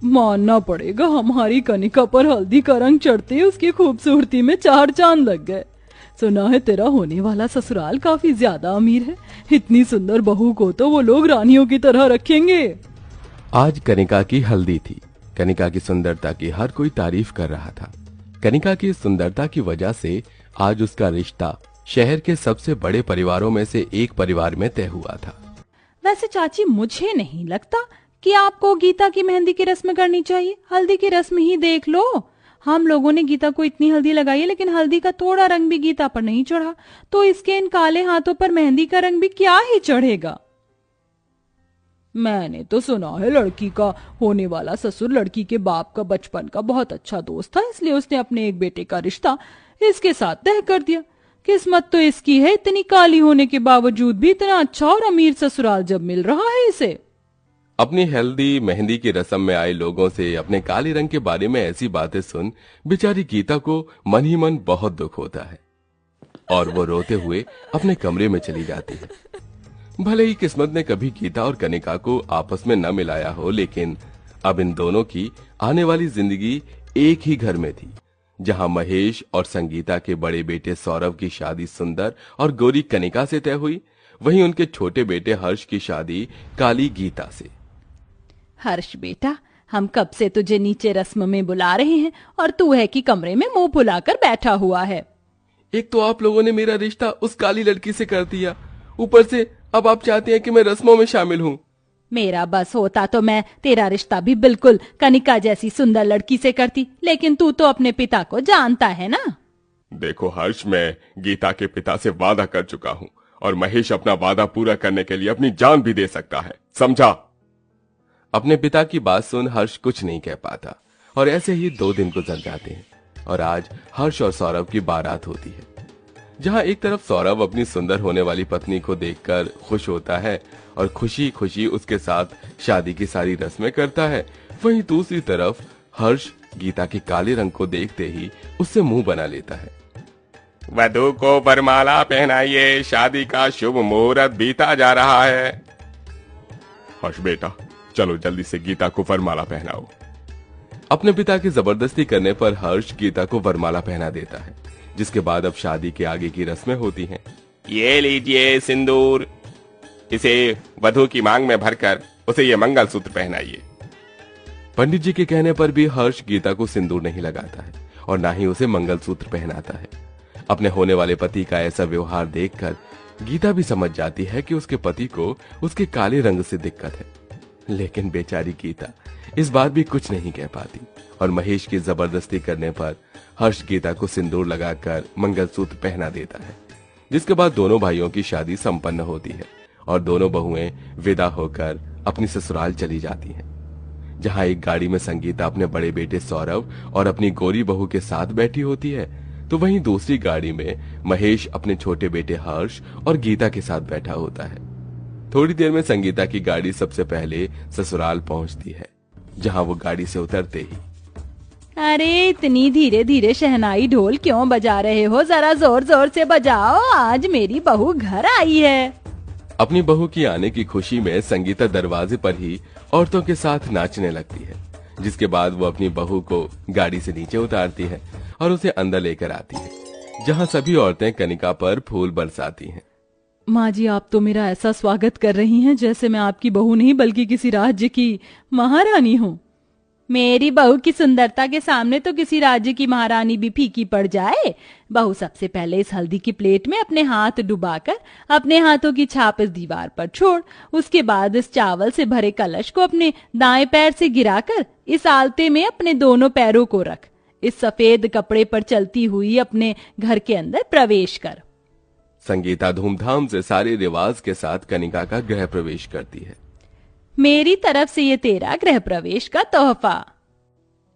मानना पड़ेगा, हमारी कनिका पर हल्दी का रंग चढ़ते ही उसकी खूबसूरती में 4 चांद लग गए। सुना है तेरा होने वाला ससुराल काफी ज्यादा अमीर है। इतनी सुंदर बहू को तो वो लोग रानियों की तरह रखेंगे। आज कनिका की हल्दी थी। कनिका की सुंदरता की हर कोई तारीफ कर रहा था। कनिका की सुंदरता की वजह से आज उसका रिश्ता शहर के सबसे बड़े परिवारों में से एक परिवार में तय हुआ था। वैसे चाची, मुझे नहीं लगता कि आपको गीता की मेहंदी की रस्म करनी चाहिए। हल्दी की रस्म ही देख लो। हम लोगों ने गीता को इतनी हल्दी लगाई है, लेकिन हल्दी का थोड़ा रंग भी गीता पर नहीं चढ़ा, तो इसके इन काले हाथों पर मेहंदी का रंग भी क्या ही चढ़ेगा। मैंने तो सुना है लड़की का होने वाला ससुर लड़की के बाप का बचपन का बहुत अच्छा दोस्त था, इसलिए उसने अपने एक बेटे का रिश्ता इसके साथ तय कर दिया। किस्मत तो इसकी है, इतनी काली होने के बावजूद भी इतना अच्छा और अमीर ससुराल जब मिल रहा है इसे। अपनी हल्दी मेहंदी की रस्म में आए लोगों से अपने काले रंग के बारे में ऐसी बातें सुन बेचारी गीता को मन ही मन बहुत दुख होता है और वो रोते हुए अपने कमरे में चली जाती है। भले ही किस्मत ने कभी गीता और कनिका को आपस में न मिलाया हो, लेकिन अब इन दोनों की आने वाली जिंदगी एक ही घर में थी, जहां महेश और संगीता के बड़े बेटे सौरभ की शादी सुंदर और गोरी कनिका से तय हुई, वहीं उनके छोटे बेटे हर्ष की शादी काली गीता से। हर्ष बेटा, हम कब से तुझे नीचे रस्म में बुला रहे हैं और तू है कि कमरे में मुंह फुलाकर बैठा हुआ है। एक तो आप लोगों ने मेरा रिश्ता उस काली लड़की से कर दिया, ऊपर से अब आप चाहते हैं कि मैं रस्मों में शामिल हूँ। मेरा बस होता तो मैं तेरा रिश्ता भी बिल्कुल कनिका जैसी सुंदर लड़की से करती, लेकिन तू तो अपने पिता को जानता है ना। देखो हर्ष, मैं गीता के पिता से वादा कर चुका हूँ और महेश अपना वादा पूरा करने के लिए अपनी जान भी दे सकता है, समझा? अपने पिता की बात सुन हर्ष कुछ नहीं कह पाता और ऐसे ही 2 दिन गुजर जाते हैं और आज हर्ष और सौरभ की बारात होती है, जहां एक तरफ सौरभ अपनी सुंदर होने वाली पत्नी को देखकर खुश होता है और खुशी खुशी उसके साथ शादी की सारी रस्में करता है, वहीं दूसरी तरफ हर्ष गीता के काले रंग को देखते ही उससे मुंह बना लेता है। वधू को वरमाला पहनाइए, शादी का शुभ मुहूर्त बीता जा रहा है। हर्ष बेटा, चलो जल्दी से गीता को वरमाला पहनाओ। अपने पिता की जबरदस्ती करने पर हर्ष गीता को वरमाला पहना देता है, जिसके बाद अब शादी के आगे की रस्में होती हैं। ये लीजिए सिंदूर, इसे वधू की मांग में भरकर उसे ये मंगलसूत्र पहनाइए। पंडित जी के कहने पर भी हर्ष गीता को सिंदूर नहीं लगाता है और ना ही उसे मंगलसूत्र पहनाता है। अपने होने वाले पति का ऐसा व्यवहार देखकर गीता भी समझ जाती है कि उसके पति को उसके काले रंग से दिक्कत है, लेकिन बेचारी गीता इस बात भी कुछ नहीं कह पाती और महेश की जबरदस्ती करने पर हर्ष गीता को सिंदूर लगाकर मंगलसूत्र पहना देता है, जिसके बाद दोनों भाइयों की शादी संपन्न होती है और दोनों बहुएं विदा होकर अपनी ससुराल चली जाती हैं, जहां एक गाड़ी में संगीता अपने बड़े बेटे सौरभ और अपनी गोरी बहू के साथ बैठी होती है, तो वहीं दूसरी गाड़ी में महेश अपने छोटे बेटे हर्ष और गीता के साथ बैठा होता है। थोड़ी देर में संगीता की गाड़ी सबसे पहले ससुराल पहुंचती है, जहां वो गाड़ी से उतरते ही, अरे इतनी धीरे धीरे शहनाई ढोल क्यों बजा रहे हो, जरा जोर जोर से बजाओ, आज मेरी बहू घर आई है। अपनी बहू की आने की खुशी में संगीता दरवाजे पर ही औरतों के साथ नाचने लगती है, जिसके बाद वो अपनी बहू को गाड़ी से नीचे उतारती है और उसे अंदर लेकर आती है, जहां सभी औरतें कनिका पर फूल बरसाती हैं। माँ जी, आप तो मेरा ऐसा स्वागत कर रही हैं जैसे मैं आपकी बहू नहीं बल्कि किसी राज्य की महारानी हूँ। मेरी बहू की सुंदरता के सामने तो किसी राज्य की महारानी भी फीकी पड़ जाए। बहू सबसे पहले इस हल्दी की प्लेट में अपने हाथ डुबाकर अपने हाथों की छाप इस दीवार पर छोड़, उसके बाद इस चावल से भरे कलश को अपने दाएं पैर से गिराकर इस आलते में अपने दोनों पैरों को रख, इस सफेद कपड़े पर चलती हुई अपने घर के अंदर प्रवेश कर। संगीता धूमधाम से सारे रिवाज के साथ कनिका का गृह प्रवेश करती है। मेरी तरफ से ये तेरा गृह प्रवेश का तोहफा।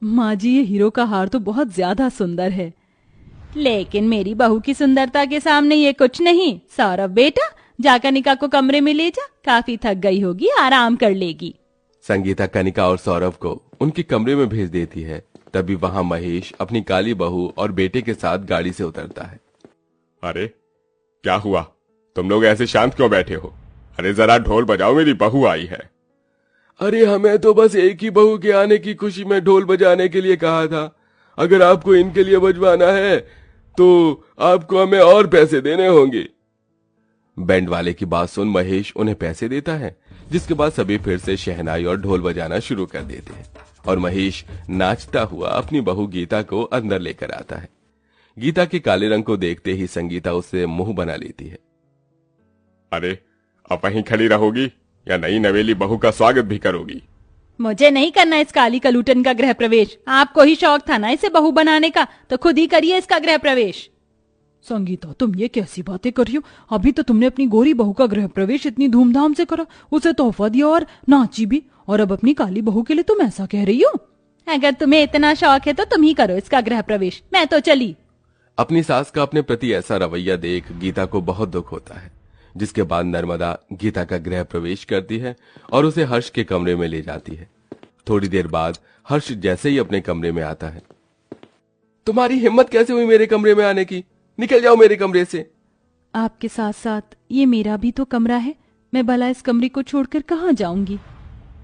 माँ जी, ये हीरो का हार तो बहुत ज्यादा सुंदर है, लेकिन मेरी बहू की सुंदरता के सामने ये कुछ नहीं। सौरभ बेटा, जा कनिका को कमरे में ले जा, काफी थक गई होगी, आराम कर लेगी। संगीता कनिका और सौरभ को उनके कमरे में भेज देती है। तभी वहां महेश अपनी काली बहू और बेटे के साथ गाड़ी से उतरता है। अरे क्या हुआ, तुम लोग ऐसे शांत क्यों बैठे हो? अरे जरा ढोल बजाओ, मेरी बहू आई है। अरे हमें तो बस एक ही बहू के आने की खुशी में ढोल बजाने के लिए कहा था। अगर आपको इनके लिए बजवाना है तो आपको हमें और पैसे देने होंगे। बैंड वाले की बात सुन महेश उन्हें पैसे देता है, जिसके बाद सभी फिर से शहनाई और ढोल बजाना शुरू कर देते हैं और महेश नाचता हुआ अपनी बहू गीता को अंदर लेकर आता है। गीता के काले रंग को देखते ही संगीता उससे मुंह बना लेती है। अरे अब वहीं खड़ी रहोगी या नई नवेली बहू का स्वागत भी करोगी? मुझे नहीं करना इस काली कलूटन का गृह प्रवेश। आपको ही शौक था ना इसे बहू बनाने का, तो खुद ही करिए इसका गृह प्रवेश। संगीता, तुम ये कैसी बातें कर रही हो? अभी तो तुमने अपनी गोरी बहू का गृह प्रवेश इतनी धूमधाम से करा, उसे तोहफा दिया और नाची भी, और अब अपनी काली बहू के लिए तुम ऐसा कह रही हो? अगर तुम्हें इतना शौक है तो तुम ही करो इसका गृह प्रवेश, मैं तो चली। अपनी सास का अपने प्रति ऐसा रवैया देख गीता को बहुत दुख होता है, जिसके बाद नर्मदा गीता का गृह प्रवेश करती है और उसे हर्ष के कमरे में ले जाती है। थोड़ी देर बाद हर्ष जैसे ही अपने कमरे में आता है, तुम्हारी हिम्मत कैसे हुई मेरे कमरे में आने की? निकल जाओ मेरे कमरे से। आपके साथ साथ ये मेरा भी तो कमरा है, मैं भला इस कमरे को छोड़कर कहाँ जाऊंगी?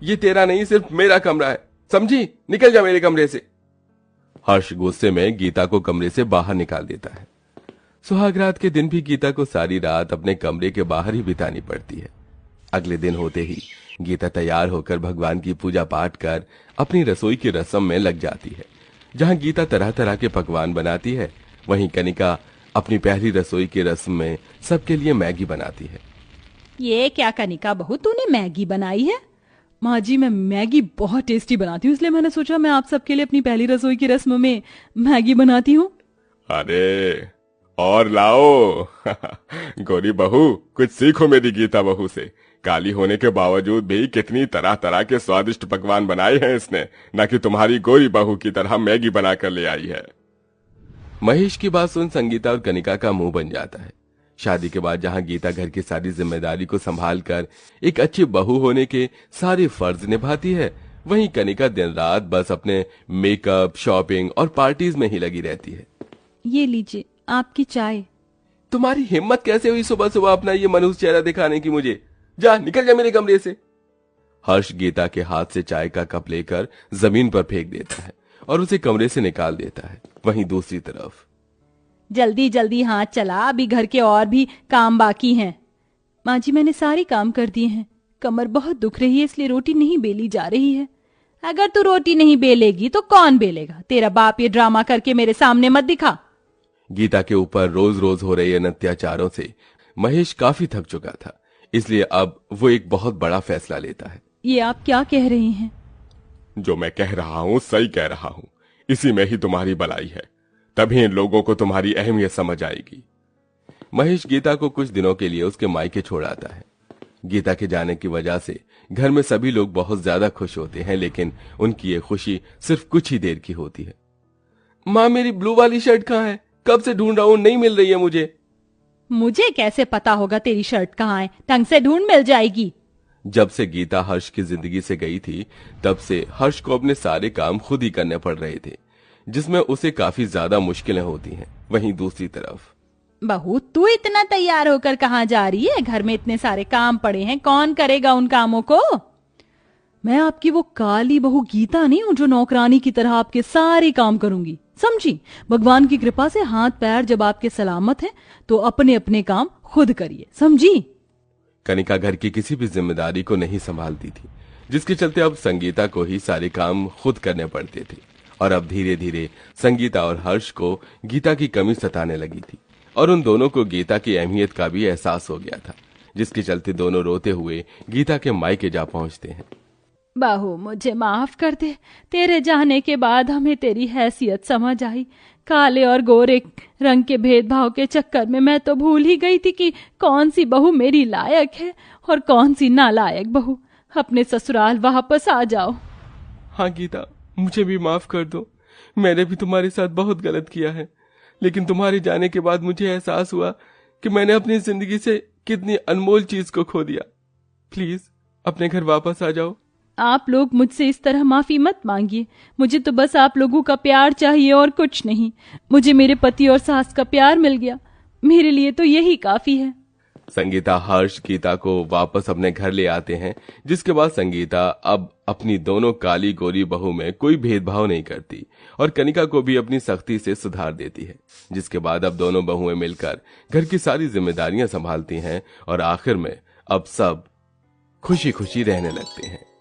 ये तेरा नहीं, सिर्फ मेरा कमरा है, समझी? निकल जा मेरे कमरे से। हर्ष गुस्से में गीता को कमरे से बाहर निकाल देता है। सुहागरात के दिन भी गीता को सारी रात अपने कमरे के बाहर ही बितानी पड़ती है। अगले दिन होते ही गीता तैयार होकर भगवान की पूजा पाठ कर अपनी रसोई की रस्म में लग जाती है। जहां गीता तरह तरह के पकवान बनाती है, वहीं कनिका अपनी पहली रसोई की रस्म में सबके लिए मैगी बनाती है। ये क्या कनिका बहू, तूने मैगी बनाई है? माँ जी, मैं मैगी बहुत टेस्टी बनाती हूँ, इसलिए मैंने सोचा मैं आप सबके लिए अपनी पहली रसोई की रस्म में मैगी बनाती हूँ। अरे और लाओ गोरी बहू, कुछ सीखो मेरी गीता बहू से। काली होने के बावजूद भी कितनी तरह तरह के स्वादिष्ट पकवान बनाए हैं इसने, न कि तुम्हारी गोरी बहू की तरह मैगी बनाकर ले आई है। महेश की बात सुन संगीता और कनिका का मुंह बन जाता है। शादी के बाद जहां गीता घर की सारी जिम्मेदारी को संभाल कर एक अच्छी बहू होने के सारे फर्ज निभाती है, वहीं कनिका दिन रात बस अपने मेकअप, शॉपिंग और पार्टीज में ही लगी रहती है। ये लीजिए आपकी चाय। तुम्हारी हिम्मत कैसे हुई सुबह सुबह अपना ये मनहूस चेहरा दिखाने की मुझे? जा, निकल जा मेरे कमरे से। हर्ष गीता के हाथ से चाय का कप लेकर जमीन पर फेंक देता है और उसे कमरे से निकाल देता है। वहीं दूसरी तरफ, जल्दी जल्दी हाथ चला, अभी घर के और भी काम बाकी हैं। माँ जी, मैंने सारे काम कर दिए हैं, कमर बहुत दुख रही है इसलिए रोटी नहीं बेली जा रही है। अगर तू रोटी नहीं बेलेगी तो कौन बेलेगा? तेरा बाप ये ड्रामा करके मेरे सामने मत दिखा। गीता के ऊपर रोज रोज हो रहे इन अत्याचारों से महेश काफी थक चुका था, इसलिए अब वो एक बहुत बड़ा फैसला लेता है। ये आप क्या कह रही हैं? जो मैं कह रहा हूँ सही कह रहा हूँ, इसी में ही तुम्हारी भलाई है, तभी इन लोगों को तुम्हारी अहमियत समझ आएगी। महेश गीता को कुछ दिनों के लिए उसके मायके छोड़ आता है। गीता के जाने की वजह से घर में सभी लोग बहुत ज्यादा खुश होते हैं, लेकिन उनकी ये खुशी सिर्फ कुछ ही देर की होती है। माँ, मेरी ब्लू वाली शर्ट कहाँ है? कब से ढूंढ रहा हूँ, नहीं मिल रही है मुझे। मुझे कैसे पता होगा तेरी शर्ट कहाँ है? ढंग से ढूंढ, मिल जाएगी। जब से गीता हर्ष की जिंदगी से गई थी, तब से हर्ष को अपने सारे काम खुद ही करने पड़ रहे थे, जिसमें उसे काफी ज्यादा मुश्किलें होती हैं। वहीं दूसरी तरफ, बहू, तू इतना तैयार होकर कहाँ जा रही है? घर में इतने सारे काम पड़े हैं, कौन करेगा उन कामों को? मैं आपकी वो काली बहू गीता नहीं हूँ जो नौकरानी की तरह आपके सारे काम करूंगी, समझी? भगवान की कृपा से हाथ पैर जब आपके सलामत हैं तो अपने अपने काम खुद करिए, समझी? कनिका घर की किसी भी जिम्मेदारी को नहीं संभालती थी, जिसके चलते अब संगीता को ही सारे काम खुद करने पड़ते थे। और अब धीरे धीरे संगीता और हर्ष को गीता की कमी सताने लगी थी और उन दोनों को गीता की अहमियत का भी एहसास हो गया था, जिसके चलते दोनों रोते हुए गीता के मायके जा पहुंचते हैं। बहू, मुझे माफ कर दे, तेरे जाने के बाद हमें तेरी हैसियत समझ आई। काले और गोरे रंग के भेदभाव के चक्कर में मैं तो भूल ही गई थी कि कौन सी बहू मेरी लायक है और कौन सी नालायक बहू। अपने ससुराल वापस आ जाओ। हाँ गीता, मुझे भी माफ कर दो, मैंने भी तुम्हारे साथ बहुत गलत किया है, लेकिन तुम्हारे जाने के बाद मुझे एहसास हुआ कि मैंने अपनी जिंदगी से कितनी अनमोल चीज को खो दिया। प्लीज अपने घर वापस आ जाओ। आप लोग मुझसे इस तरह माफी मत मांगिए, मुझे तो बस आप लोगों का प्यार चाहिए और कुछ नहीं। मुझे मेरे पति और सास का प्यार मिल गया, मेरे लिए तो यही काफी है। संगीता हर्ष गीता को वापस अपने घर ले आते हैं, जिसके बाद संगीता अब अपनी दोनों काली गोरी बहू में कोई भेदभाव नहीं करती और कनिका को भी अपनी सख्ती से सुधार देती है, जिसके बाद अब दोनों बहुएं मिलकर घर की सारी जिम्मेदारियां संभालती हैं और आखिर में अब सब खुशी खुशी रहने लगते हैं।